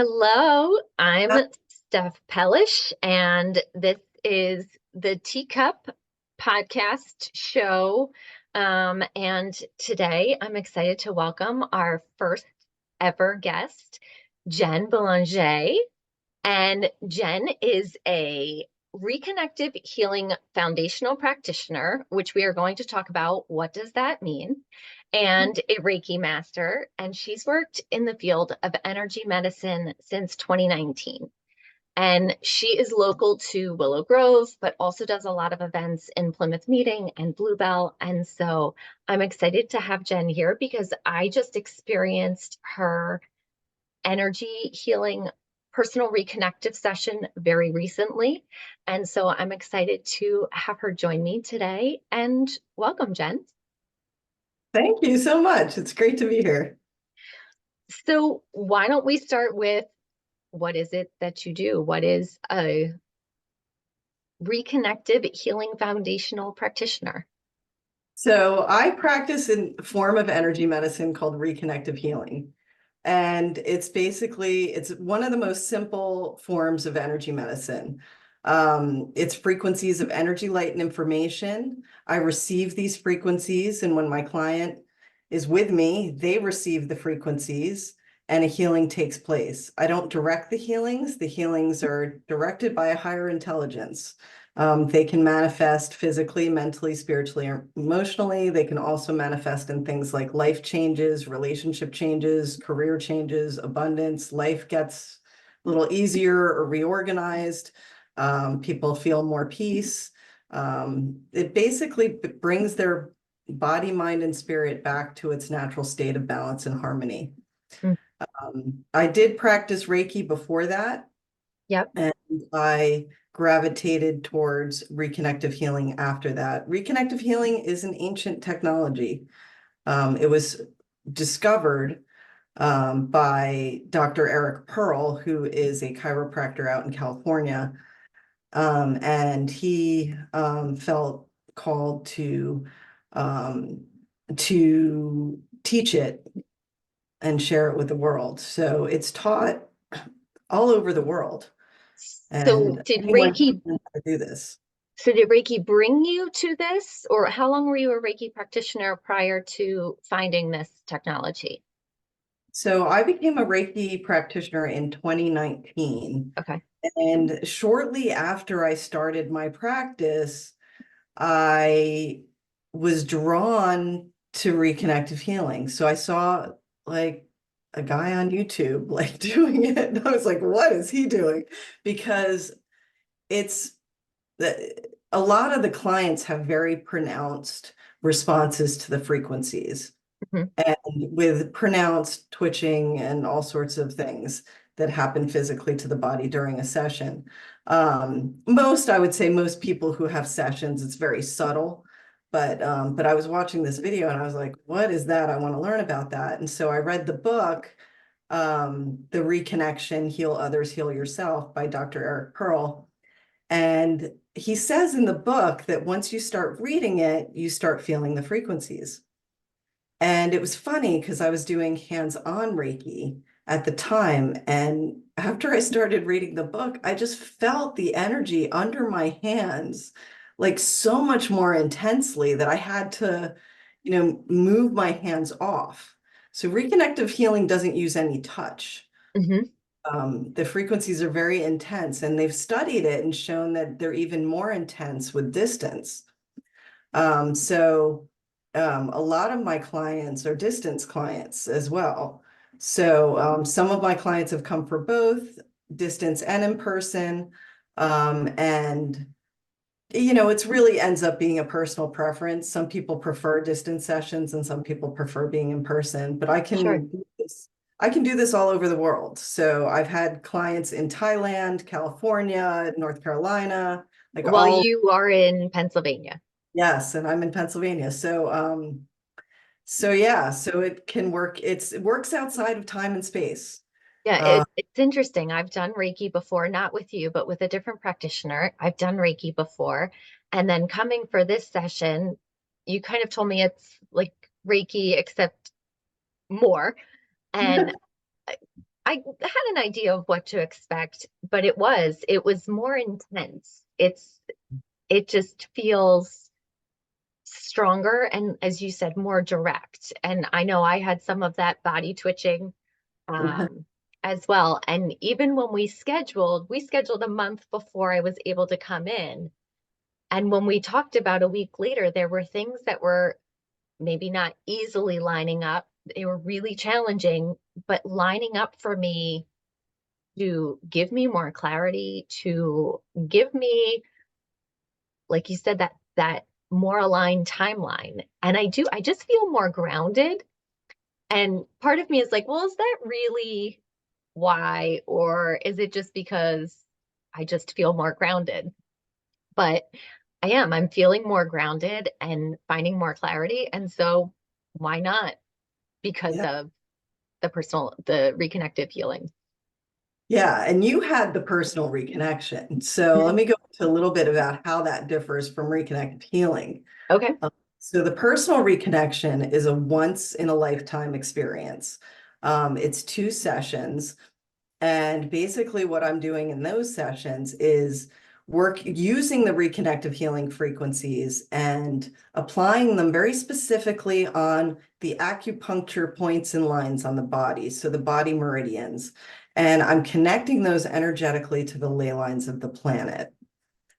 Hello, I'm Steph Pellish, and this is the TeaCup podcast show. And today I'm excited to welcome our first ever guest, Jen Boulanger. And Jen is a reconnective healing foundational practitioner, which we are going to talk about. What does that mean? And a Reiki master. And she's worked in the field of energy medicine since 2019. And she is local to Willow Grove, but also does a lot of events in Plymouth Meeting and Bluebell. And so I'm excited to have Jen here because I just experienced her energy healing personal reconnective session very recently. And so I'm excited to have her join me today. And welcome, Jen. Thank you so much. It's great to be here. So why don't we start with what is it that you do? What is a reconnective healing foundational practitioner? So I practice in a form of energy medicine called reconnective healing. And it's one of the most simple forms of energy medicine. It's frequencies of energy, light, and information. I receive these frequencies, and when my client is with me, they receive the frequencies and a healing takes place. I don't direct the healings. The healings are directed by a higher intelligence. They can manifest physically, mentally, spiritually, or emotionally. They can also manifest in things like life changes, relationship changes, career changes, abundance. Life gets a little easier or reorganized. People feel more peace. It basically brings their body, mind, and spirit back to its natural state of balance and harmony. Mm. I did practice Reiki before that, Yep. and I gravitated towards reconnective healing after that. Reconnective healing is an ancient technology. It was discovered by Dr. Eric Pearl, who is a chiropractor out in California. And he felt called um, to teach it and share it with the world. So it's taught all over the world. So And did anyone Reiki, can do this. so did Reiki bring you to this, or how long were you a Reiki practitioner prior to finding this technology? So I became a Reiki practitioner in 2019. Okay. And shortly after I started my practice, I was drawn to reconnective healing. So I saw like a guy on YouTube like doing it. And I was like, what is he doing? Because it's a lot of the clients have very pronounced responses to the frequencies, Mhm. and with pronounced twitching and all sorts of things that happen physically to the body during a session. I would say most people who have sessions, it's very subtle. But I was watching this video and I was like, what is that? I want to learn about that. And so I read the book, The Reconnection, Heal Others, Heal Yourself by Dr. Eric Pearl. And he says in the book that once you start reading it, you start feeling the frequencies. And it was funny because I was doing hands-on Reiki at the time. And after I started reading the book, I just felt the energy under my hands like so much more intensely that I had to, move my hands off. So reconnective healing doesn't use any touch. Mhm. The frequencies are very intense, and they've studied it and shown that they're even more intense with distance. A lot of my clients are distance clients as well. So some of my clients have come for both distance and in person. And it's really ends up being a personal preference. Some people prefer distance sessions and some people prefer being in person, but Sure. I can do this all over the world. So I've had clients in Thailand, California, North Carolina, like While all. you are in Pennsylvania. Yes, and I'm in Pennsylvania. So yeah, so it can work. It works outside of time and space. Yeah, Uh, it's interesting. I've done Reiki before, not with you, but with a different practitioner. I've done Reiki before. And then coming for this session, you kind of told me it's like Reiki, except more. And I had an idea of what to expect, but it was more intense. It just feels stronger and, as you said, more direct. And I know I had some of that body twitching as well. And even when we scheduled a month before I was able to come in. And when we talked about a week later, there were things that were maybe not easily lining up. They were really challenging, but lining up for me to give me more clarity, to give me, like you said, that more aligned timeline. And I just feel more grounded. And part of me is like, well, is that really why? Or is it just because I just feel more grounded? But I'm feeling more grounded and finding more clarity. And so why not? Because Yeah. of the reconnective healing. Yeah, and you had the personal reconnection. So let Mhm. me go into a little bit about how that differs from reconnective healing. Okay. So the personal reconnection is a once in a lifetime experience. It's 2 sessions. And basically what I'm doing in those sessions is work using the reconnective healing frequencies and applying them very specifically on the acupuncture points and lines on the body, so the body meridians. And I'm connecting those energetically to the ley lines of the planet.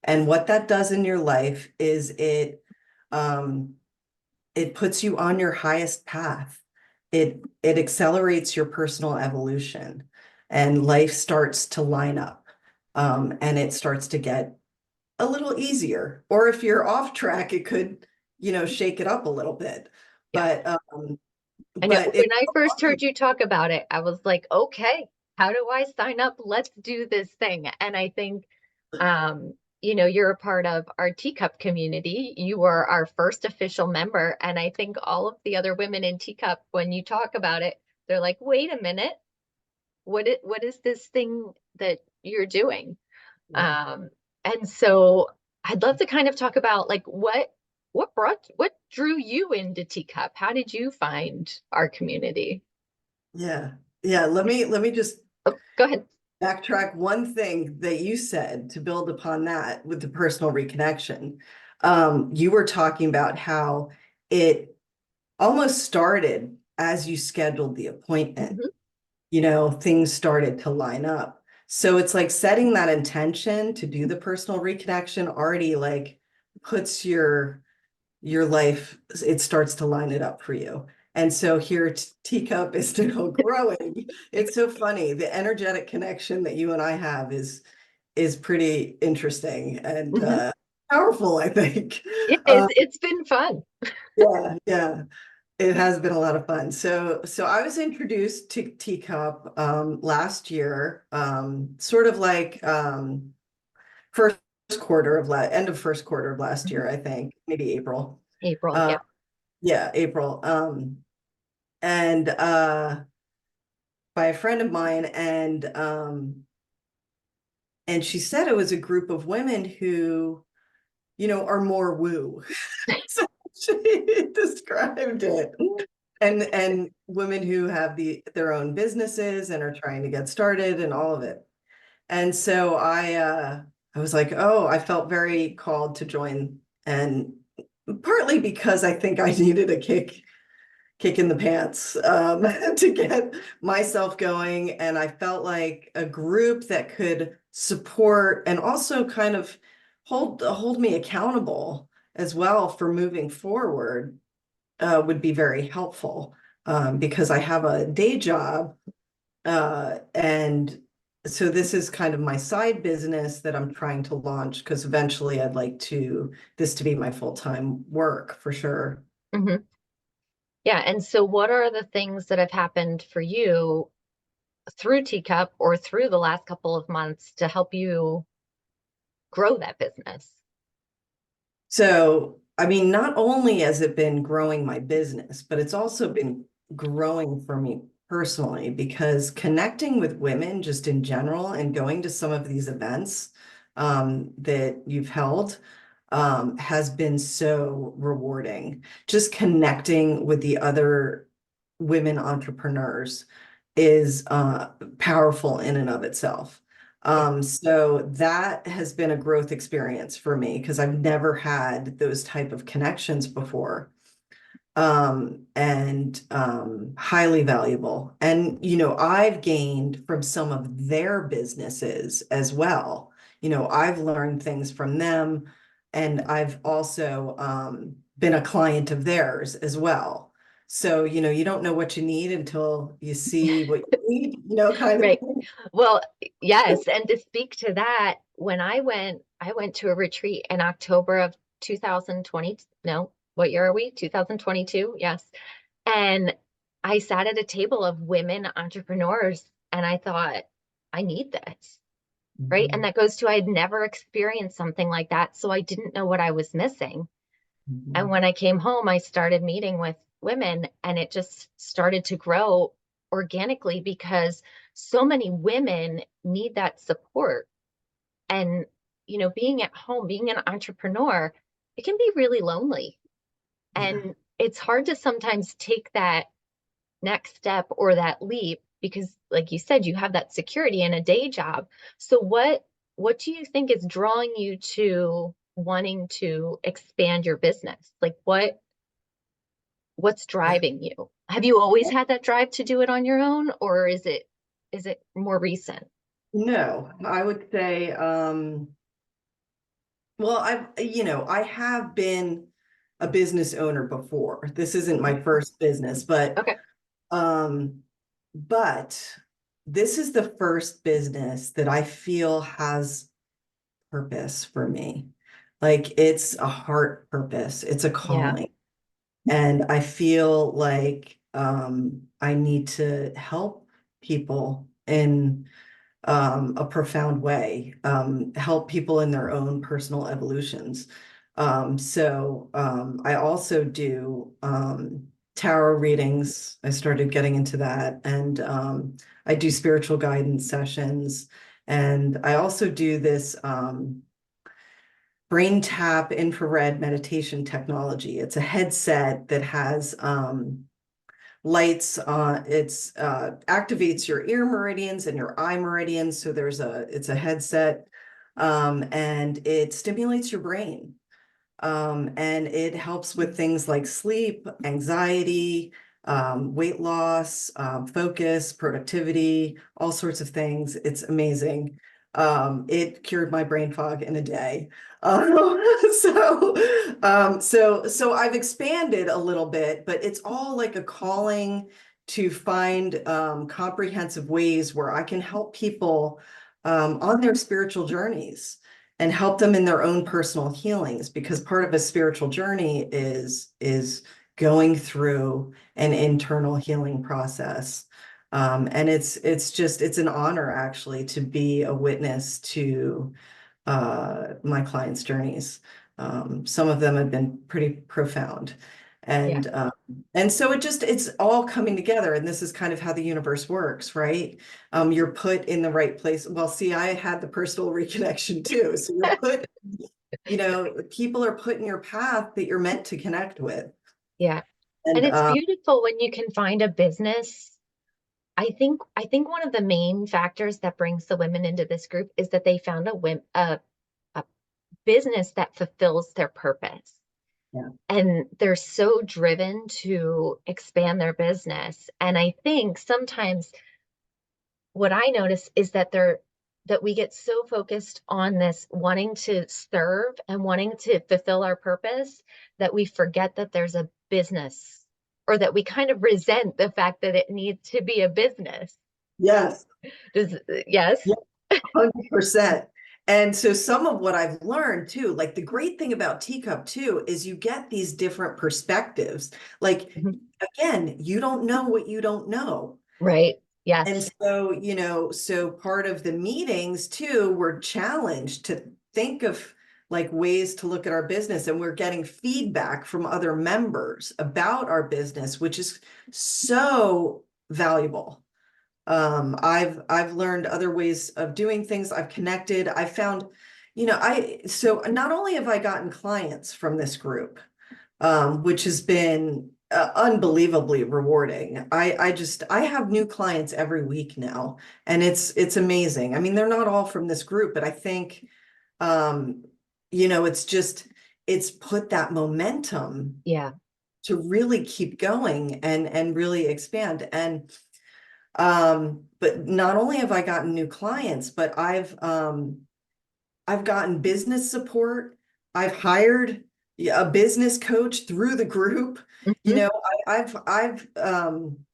And what that does in your life is um, it puts you on your highest path. It accelerates your personal evolution and life starts to line up. And it starts to get a little easier. Or if you're off track, it could, shake it up a little bit. Yeah. But I know but it when I first heard you talk about it, I was like, okay, how do I sign up? Let's do this thing. And I think, you're a part of our TeaCup community. You were our first official member. And I think all of the other women in TeaCup, when you talk about it, they're like, wait a minute, what is this thing that you're doing? yeah. Um, and so I'd love to kind of talk about like what drew you into Teacup? How did you find our community? Yeah. Yeah. Let me just Oh, go ahead. backtrack one thing that you said to build upon that with the personal reconnection. You were talking about how it almost started as you scheduled the appointment. Mhm. Things started to line up. So it's like setting that intention to do the personal reconnection already like puts your life, it starts to line it up for you. And so here Teacup is still growing. It's so funny. The energetic connection that you and I have is pretty interesting and Mhm. powerful, I think. Yeah, Um, it's been fun. yeah, yeah. It has been a lot of fun. So I was introduced to Teacup last year, sort of like first quarter of end of first quarter of last Mhm. year, I think, maybe April. April, Uh, yeah. yeah, April. And by a friend of mine, and she said it was a group of women who, are more woo. So she described it. And women who have their own businesses and are trying to get started and all of it. And so I was like, oh, I felt very called to join, and partly because I think I needed a kick in the pants to get myself going. And I felt like a group that could support and also kind of hold me accountable as well for moving forward would be very helpful because I have a day job and so this is kind of my side business that I'm trying to launch because eventually I'd like this to be my full-time work for sure. Hmm. Yeah, and so what are the things that have happened for you through Teacup or through the last couple of months to help you grow that business? So, I mean, not only has it been growing my business, but it's also been growing for me personally because connecting with women just in general and going to some of these events that you've held has been so rewarding. Just connecting with the other women entrepreneurs is powerful in and of itself. Yeah. So that has been a growth experience for me because I've never had those type of connections before. And highly valuable. And, I've gained from some of their businesses as well. I've learned things from them, and I've also been a client of theirs as well. So, you don't know what you need until you see what you need, kind of Right. thing. Well, yes. And to speak to that, when I went to a retreat in October of 2020. No, what year are we? 2022. Yes. And I sat at a table of women entrepreneurs and I thought, I need this. Right. And Mhm, that goes to I had never experienced something like that. So I didn't know what I was missing. And mhm. when I came home, I started meeting with women and it just started to grow organically because so many women need that support. And, being at home, being an entrepreneur, it can be really lonely. Yeah. And it's hard to sometimes take that next step or that leap because, like you said, you have that security in a day job. So what do you think is drawing you to wanting to expand your business? Like what's driving you? Have you always had that drive to do it on your own, or is it more recent? No, I would say, well, I have been a business owner before. This isn't my first business, Okay. um, but this is the first business that I feel has purpose for me. Like it's a heart purpose, it's a Yeah. calling. And I feel like I need to help people in a profound way, help people in their own personal evolutions. I also do tarot readings. I started getting into that, and I do spiritual guidance sessions. And I also do this brain tap infrared meditation technology. It's a headset that has lights on it's activates your ear meridians and your eye meridians, so it's a headset, and it stimulates your brain, and it helps with things like sleep, anxiety, weight loss, focus, productivity, all sorts of things. It's amazing. It cured my brain fog in a day. Um, so I've expanded a little bit, but it's all like a calling to find comprehensive ways where I can help people on their spiritual journeys and help them in their own personal healings, because part of a spiritual journey is going through an internal healing process. And it's an honor actually to be a witness to my clients' journeys. Some of them have been pretty profound. Yeah. And so it's all coming together, and this is kind of how the universe works, right? You're put in the right place. Well, see, I had the personal reconnection too. So people are put in your path that you're meant to connect with. Yeah. And And it's beautiful when you can find a business. I think one of the main factors that brings the women into this group is that they found a business that fulfills their purpose. yeah, And they're so driven to expand their business. And I think sometimes what I notice is that we get so focused on this wanting to serve and wanting to fulfill our purpose that we forget that there's a business, or that we kind of resent the fact that it needs to be a business. yes, Does yes? yeah, 100%. And so some of what I've learned too, like the great thing about TeaCup too, is you get these different perspectives. Like, Mhm. again, you don't know what you don't know. Right. And Yes. so, so part of the meetings too, we're challenged to think of like ways to look at our business, and we're getting feedback from other members about our business, which is so valuable. I've learned other ways of doing things. I've connected. I found, so not only have I gotten clients from this group, which has been unbelievably rewarding. I have new clients every week now, and it's amazing. I mean, they're not all from this group, but I think, um, it's put that momentum Yeah. to really keep going and really expand. And but not only have I gotten new clients, but I've gotten business support. I've hired a business coach through the group. You Mhm. know, I've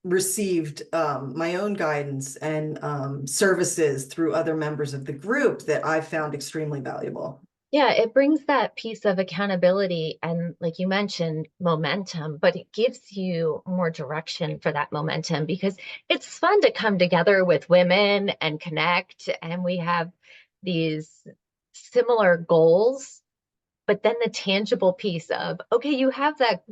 received my own guidance and services through other members of the group that I've found extremely valuable. Yeah, it brings that piece of accountability and, like you mentioned, momentum, but it gives you more direction for that momentum because it's fun to come together with women and connect, and we have these similar goals, but then the tangible piece of, okay, you have that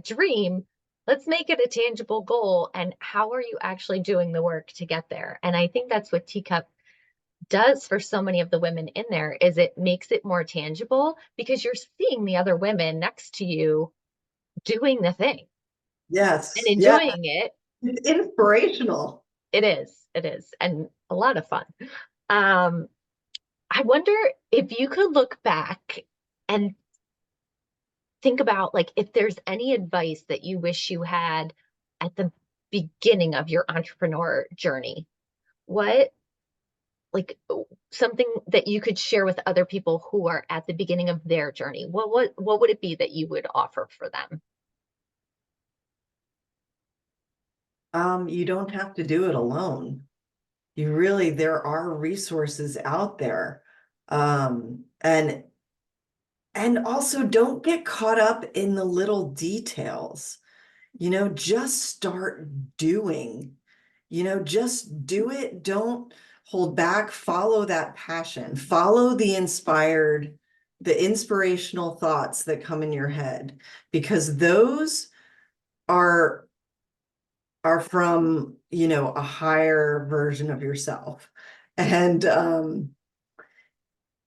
dream, let's make it a tangible goal, and how are you actually doing the work to get there? And I think that's what Teacup does for so many of the women in there is it makes it more tangible because you're seeing the other women next to you doing the thing and Yes, yeah, enjoying it. it's inspirational. It is, and a lot of fun. um I wonder if you could look back and think about, like, if there's any advice that you wish you had at the beginning of your entrepreneur journey. What, like, something that you could share with other people who are at the beginning of their journey, what would it be that you would offer for them? You don't have to do it alone. You really, there are resources out there. And also don't get caught up in the little details. Just start doing. Just do it. Don't hold back. Follow that passion. Follow the inspirational thoughts that come in your head, because those are are from, a higher version of yourself. And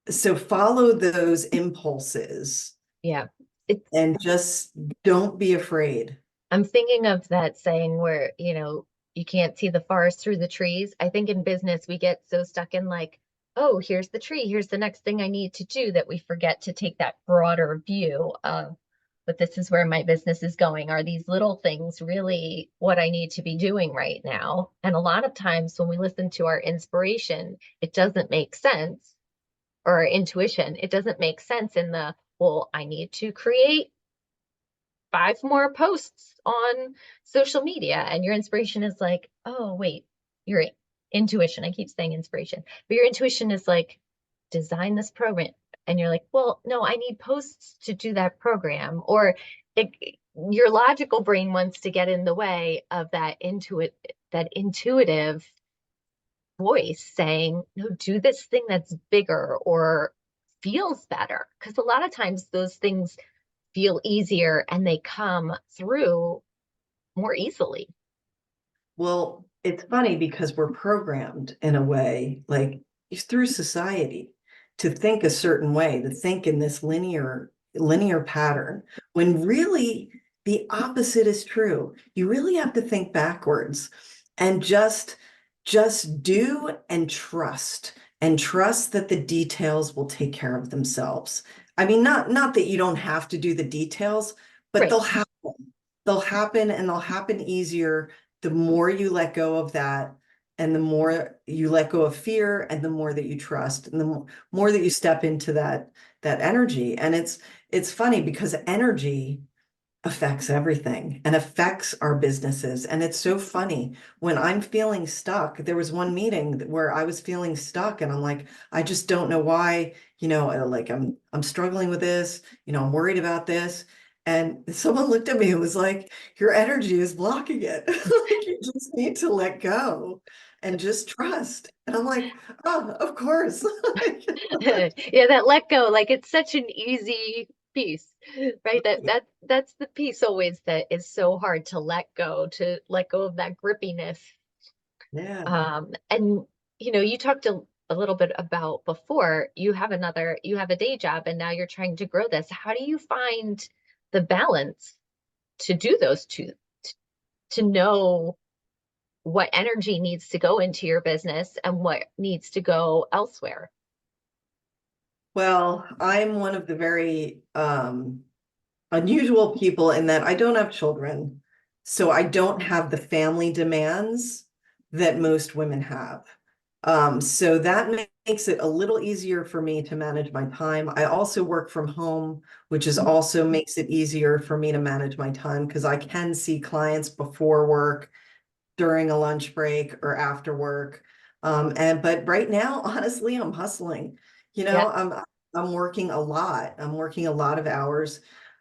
so follow those impulses Yeah, it's and just don't be afraid. I'm thinking of that saying where, you can't see the forest through the trees. I think in business we get so stuck in, like, oh, here's the tree, here's the next thing I need to do, that we forget to take that broader view of, but this is where my business is going. Are these little things really what I need to be doing right now? And a lot of times when we listen to our inspiration, it doesn't make sense, or our intuition, it doesn't make sense in the, well, I need to create 5 more posts on social media, and your inspiration is like, oh wait, your intuition, I keep saying inspiration, but your intuition is like, design this program, and you're like, well, no, I need posts to do that program. Or it, your logical brain wants to get in the way of that intuitive voice saying, no, do this thing that's bigger or feels better, because a lot of times those things feel easier and they come through more easily. Well, it's funny because we're programmed in a way, like through society, to think a certain way, to think in this linear pattern, when really the opposite is true. You really have to think backwards and just do and trust that the details will take care of themselves. I mean, not that you don't have to do the details, but Right. they'll happen and they'll happen easier the more you let go of that, and the more you let go of fear, and the more that you trust, and the more that you step into that energy. And it's funny because energy affects everything and affects our businesses. And it's so funny when I'm feeling stuck. There was one meeting where I was feeling stuck and I'm like, I just don't know why, like I'm struggling with this, I'm worried about this. And someone looked at me and was like, your energy is blocking it. Like you just need to let go and just trust. And I'm like, oh, of course. Yeah, that let go, like, it's such an easy piece, right? That's the piece always that is so hard to let go of that grippiness. Yeah. And you talked a little bit about before, you have a day job and now you're trying to grow this. How do you find the balance to do those two, to know what energy needs to go into your business and what needs to go elsewhere. Well, I'm one of the very unusual people in that I don't have children. So I don't have the family demands that most women have. So that makes it a little easier for me to manage my time. I also work from home, which is also makes it easier for me to manage my time because I can see clients before work, during a lunch break, or after work. But right now, honestly, I'm hustling. You Yeah. know, I'm working a lot. I'm working a lot of hours.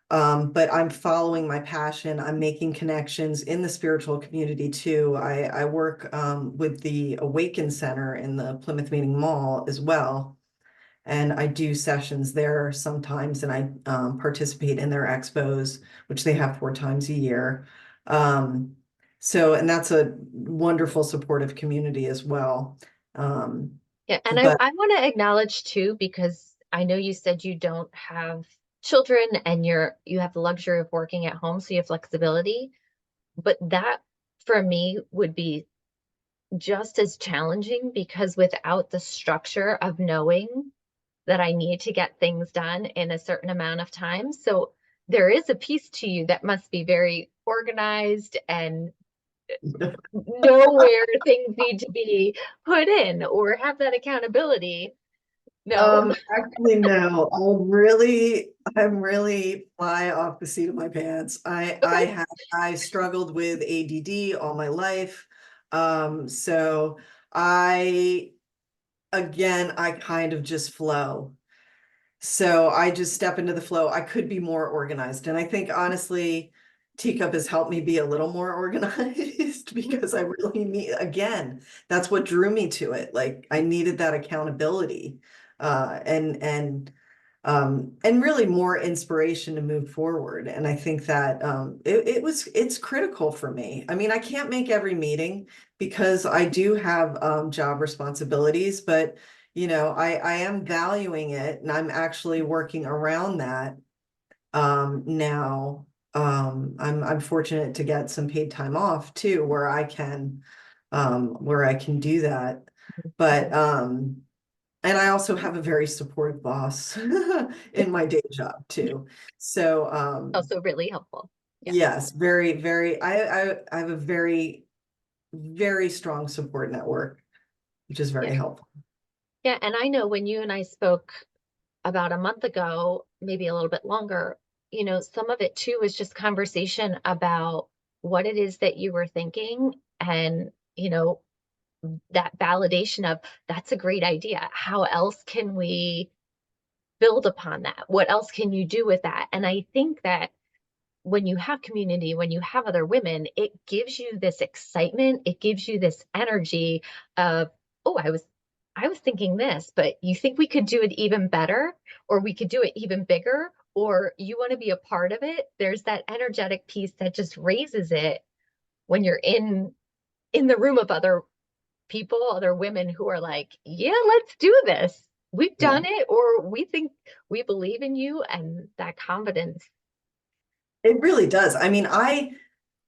But I'm following my passion. I'm making connections in the spiritual community too. I work with the Awaken Center in the Plymouth Meeting Mall as well. And I do sessions there sometimes, and I participate in their expos, which they have 4 times a year. Um, and that's a wonderful supportive community as well. Um, Yeah. And but I want to acknowledge too, because I know you said you don't have children and you have the luxury of working at home, so you have flexibility. But that for me would be just as challenging because without the structure of knowing that I need to get things done in a certain amount of time. So there is a piece to you that must be very organized and know where things need to be put in or have that accountability. No? actually, no, I'm really fly off the seat of my pants. Okay. I struggled with ADD all my life. So I, again, I kind of just flow. So I just step into the flow. I could be more organized. And I think honestly, TeaCup has helped me be a little more organized because I really need, again, that's what drew me to it. Like I needed that accountability and really more inspiration to move forward. And I think that it's critical for me. I mean, I can't make every meeting because I do have job responsibilities, but I am valuing it and I'm actually working around that now. I'm fortunate to get some paid time off too, where I can do that. But and I also have a very supportive boss in my day job too. So Also really helpful. Yeah. yes, very, very I have a very, very strong support network, which is Yeah. very helpful. Yeah. And I know when you and I spoke about a month ago, maybe a little bit longer, some of it too was just conversation about what it is that you were thinking and, that validation of that's a great idea. How else can we build upon that? What else can you do with that? And I think that when you have community, when you have other women, it gives you this excitement, it gives you this energy of, oh, I was thinking this, but you think we could do it even better, or we could do it even bigger, or you want to be a part of it. There's that energetic piece that just raises it when you're in the room of other people, other women who are like, yeah, let's do this. We've Yeah. done it, or we think we believe in you, and that confidence. It really does. I mean, I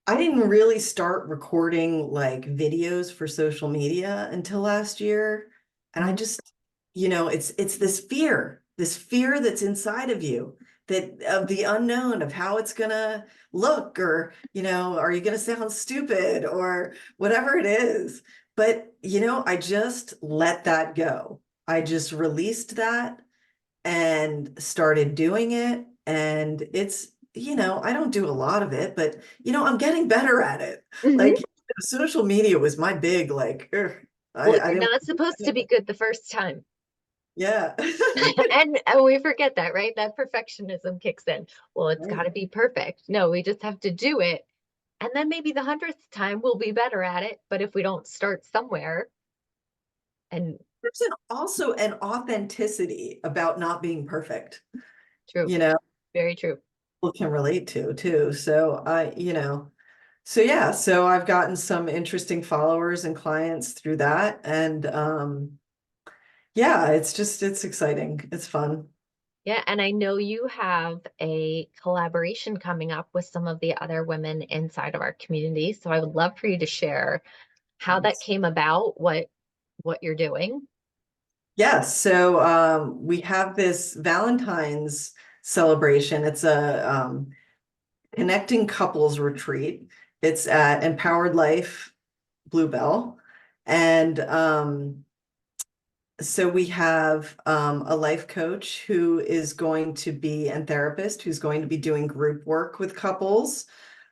didn't really start recording like videos for social media until last year. And I Mhm. just, it's this fear that's inside of you that of the unknown of how it's gonna look, or, are you gonna sound stupid or whatever it is. But, I just let that go. I just released that and started doing it. And I don't do a lot of it, but I'm getting better at it. Mhm. Like social media was my big like, Well, I you're didn't, not supposed to be good the first time. yeah. And we forget that, right? That perfectionism kicks in. Well, it's got Right. to be perfect. No, we just have to do it. And then maybe the 100th time we'll be better at it. But if we don't start somewhere, and There's also an authenticity about not being perfect, true, you know, very true. people can relate to too. So yeah, so I've gotten some interesting followers and clients through that. And yeah, it's exciting. It's fun. Yeah, and I know you have a collaboration coming up with some of the other women inside of our community. So I would love for you to share how that came about, what you're doing. Yes, so we have this Valentine's celebration. It's a connecting couples retreat. It's at Empowered Life Bluebell. And so we have a life coach who is going to be, and therapist who's going to be doing group work with couples.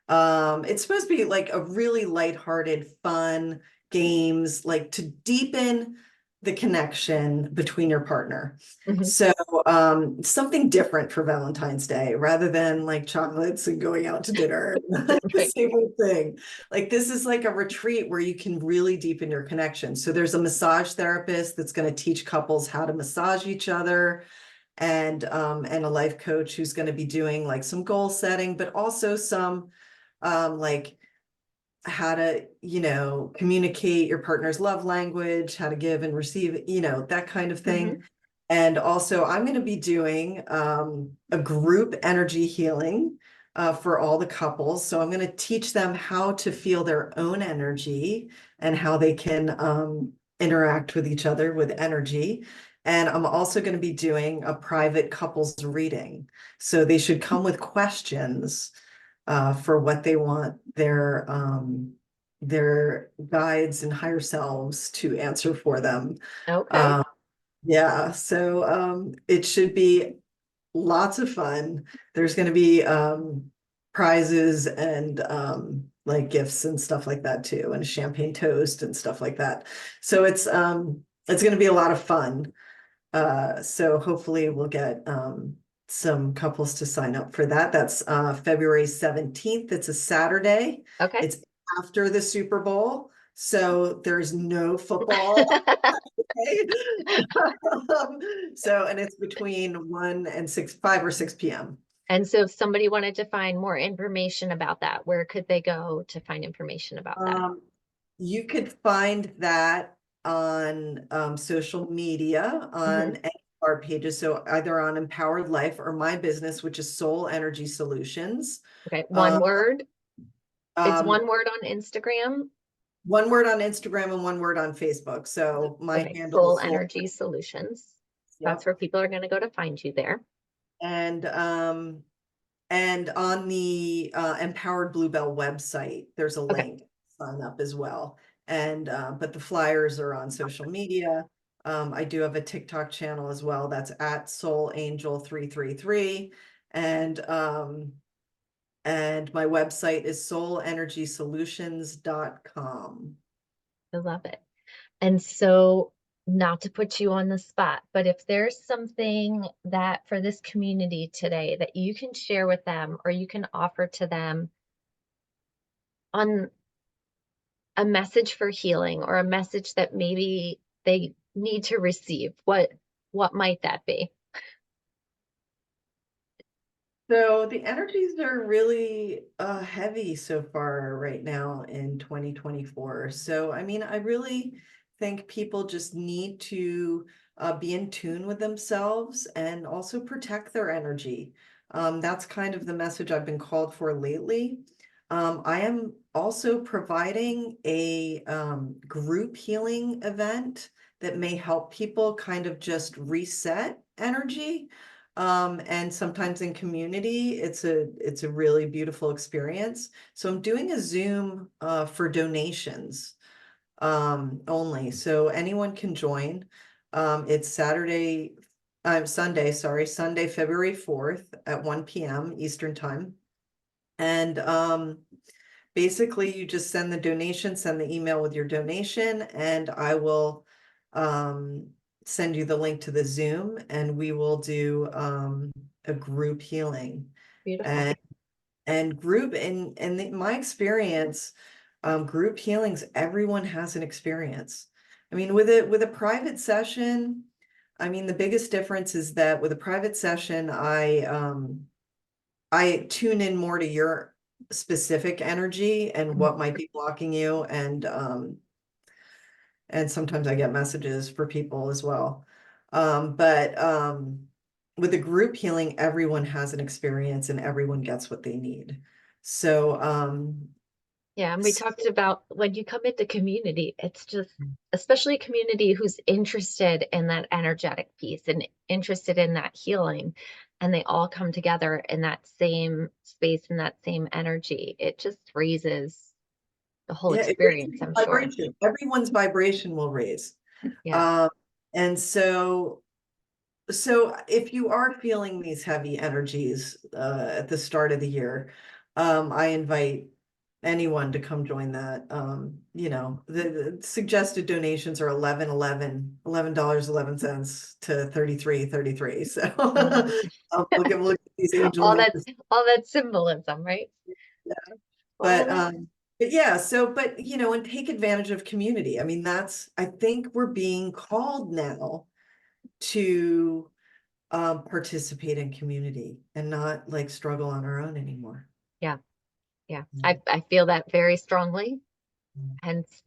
It's supposed to be like a really lighthearted, fun games, like to deepen the connection between your partner. Mhm. So, something different for Valentine's Day rather than like chocolates and going out to dinner, the Right. same old thing. Like this is like a retreat where you can really deepen your connection. So there's a massage therapist that's going to teach couples how to massage each other, and a life coach who's going to be doing like some goal setting, but also some like how to, communicate your partner's love language, how to give and receive, that kind of Hmm. thing. And also, I'm going to be doing a group energy healing for all the couples. So I'm going to teach them how to feel their own energy and how they can interact with each other with energy. And I'm also going to be doing a private couples reading. So they should come with questions for what they want their guides and higher selves to answer for them. Okay. Uh, yeah, so it should be lots of fun. There's going to be prizes and like gifts and stuff like that too, and a champagne toast and stuff like that. So it's going to be a lot of fun. So hopefully we'll get some couples to sign up for that. That's February 17th. It's a Saturday. Okay. It's after the Super Bowl. So there's no football. Right? So, and it's between 1 and 6, 5 or 6 p.m. And so if somebody wanted to find more information about that, where could they go to find information about that? Um, you could find that on social media Hmm. on any of our pages. So either on Empowered Life or my business, which is Soul Energy Solutions. Okay. One Um, word. It's um, one word on Instagram. one word on Instagram and one word on Facebook. So my Okay. handle Soul is Soul. Energy Solutions. That's Yep. where people are going to go to find you there. And on the Empowered Bluebell website, there's a Okay. link, sign up as well. And but the flyers are on social media. I do have a TikTok channel as well. That's at Soul Angel 333. And my website is soulenergysolutions.com. I love it. And so, not to put you on the spot, but if there's something that for this community today that you can share with them or you can offer to them on a message for healing or a message that maybe they need to receive, what might that be? So the energies are really heavy so far right now in 2024. So I mean, I really think people just need to be in tune with themselves and also protect their energy. That's kind of the message I've been called for lately. I am also providing a group healing event that may help people kind of just reset energy. And sometimes in community, it's a really beautiful experience. So I'm doing a Zoom for donations only. So anyone can join. It's Sunday, February 4th at 1 p.m. Eastern time. And basically you just send the donation, send the email with your donation, and I will um send you the link to the Zoom, and we will do a group healing. Beautiful. And group in my experience, group healings, everyone has an experience. I mean, with a private session, I mean, the biggest difference is that with a private session, I tune in more to your specific energy and what might be blocking you, and sometimes I get messages for people as well. But with a group healing, everyone has an experience and everyone gets what they need. So, Yeah, and we so talked about when you come into community, it's just, especially a community who's interested in that energetic piece and interested in that healing, and they all come together in that same space and that same energy. It just raises the whole yeah, it raises experience, the I'm sure. vibration. Everyone's vibration will raise. Yeah. Um, and so if you are feeling these heavy energies at the start of the year, I invite anyone to come join that. The suggested donations are $11.11 to 33.33. So Mm. we'll get these angel All that numbers. all that symbolism, right? Yeah. Well, But that, yeah, and take advantage of community. I mean, I think we're being called now to participate in community and not like struggle on our own anymore. yeah, yeah. Mm. I feel that very strongly, hence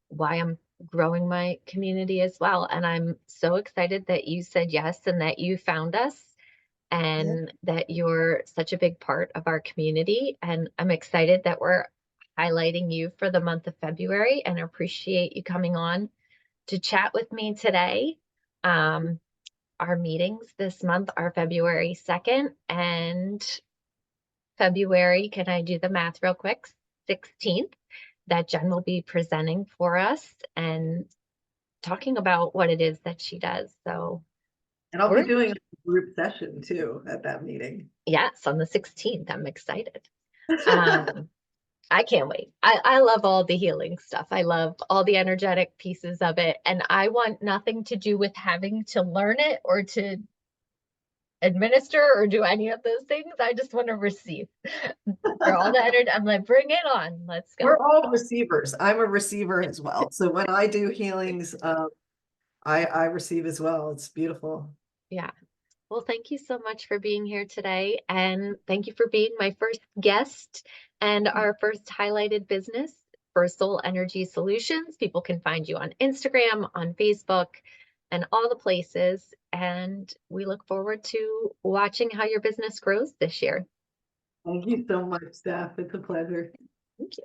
why I'm growing my community as well. And I'm so excited that you said yes and that you found us Yeah. and that you're such a big part of our community. And I'm excited that we're highlighting you for the month of February and appreciate you coming on to chat with me today. Um, our meetings this month are February 2nd and February, can I do the math real quick? 16th, that Jen will be presenting for us and talking about what it is that she does. So And I'll be we're, doing a group session too at that meeting. yes, on the 16th. I'm excited. Um, I can't wait. I love all the healing stuff. I love all the energetic pieces of it. And I want nothing to do with having to learn it or to administer or do any of those things. I just want to receive for all the energy. I'm like, bring it on. Let's We're go. all receivers. I'm a receiver as well. So when I do healings, I receive as well. It's beautiful. Yeah. Well, thank you so much for being here today. And thank you for being my first guest and our first highlighted business for Soul Energy Solutions. People can find you on Instagram, on Facebook, and all the places. And we look forward to watching how your business grows this year. Thank you so much, Steph. It's a pleasure. Thank you.